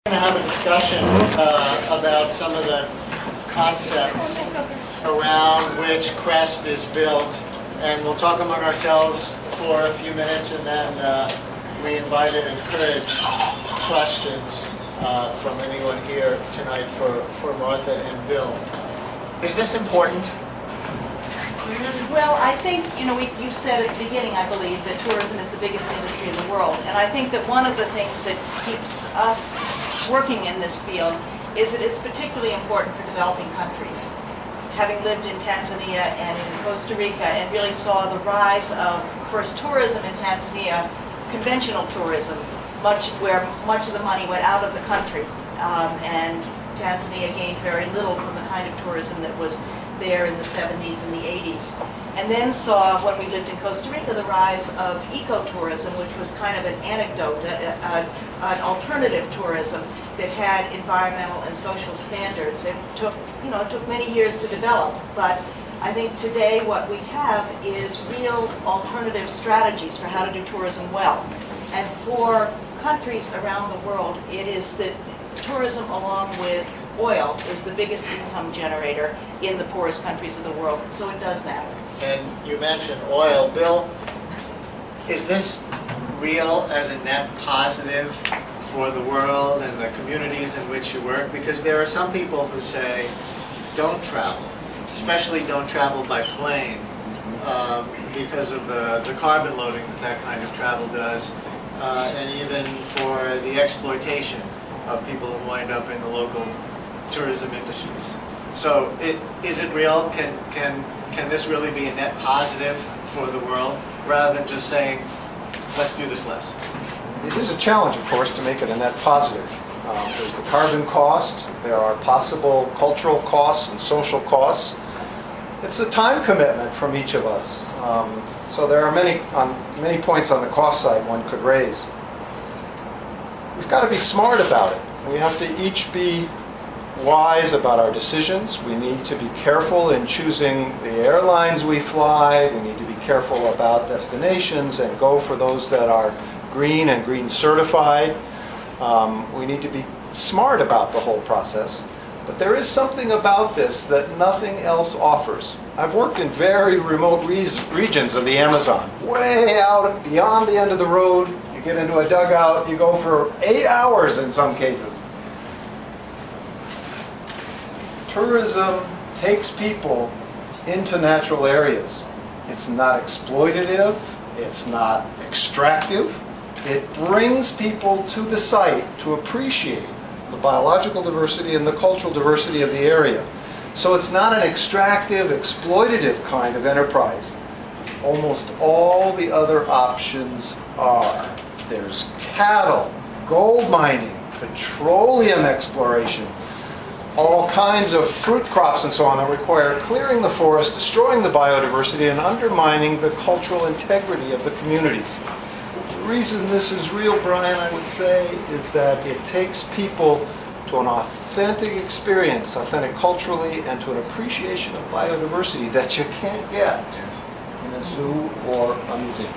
We're going to have a discussion about some of the concepts around which CREST is built, and we'll talk among ourselves for a few minutes, and then we invite and encourage questions from anyone here tonight for Martha and Bill. Is this important? Well, I think, you said at the beginning, I believe, that tourism is the biggest industry in the world. And I think that one of the things that keeps us working in this field is that it's particularly important for developing countries. Having lived in Tanzania and in Costa Rica and really saw the rise of first tourism in Tanzania, conventional tourism, where much of the money went out of the country. And Tanzania gained very little from the kind of tourism that was there in the 70s and the 80s. And then saw, when we lived in Costa Rica, the rise of ecotourism, which was kind of an anecdote, an alternative tourism that had environmental and social standards. It took many years to develop, but I think today what we have is real alternative strategies for how to do tourism well. And for countries around the world, it is that tourism, along with oil, is the biggest income generator in the poorest countries of the world, so it does matter. And you mentioned oil. Bill, is this real as a net positive for the world and the communities in which you work? Because there are some people who say, don't travel, especially don't travel by plane, because of the carbon loading that kind of travel does, and even for the exploitation of people who wind up in the local tourism industries. So is it real? Can this really be a net positive for the world, rather than just saying, let's do this less? It is a challenge, of course, to make it a net positive. There's the carbon cost, there are possible cultural costs and social costs. It's a time commitment from each of us. So there are many points on the cost side one could raise. We've got to be smart about it. We have to each be wise about our decisions. We need to be careful in choosing the airlines we fly. We need to be careful about destinations and go for those that are green and green certified. We need to be smart about the whole process. But there is something about this that nothing else offers. I've worked in very remote regions of the Amazon, way out beyond the end of the road. You get into a dugout, you go for 8 hours in some cases. Tourism takes people into natural areas. It's not exploitative, it's not extractive. It brings people to the site to appreciate the biological diversity and the cultural diversity of the area. So it's not an extractive, exploitative kind of enterprise. Almost all the other options are. There's cattle, gold mining, petroleum exploration, all kinds of fruit crops and so on that require clearing the forest, destroying the biodiversity, and undermining the cultural integrity of the communities. The reason this is real, Brian, I would say, is that it takes people to an authentic experience, authentic culturally, and to an appreciation of biodiversity that you can't get in a zoo or a museum.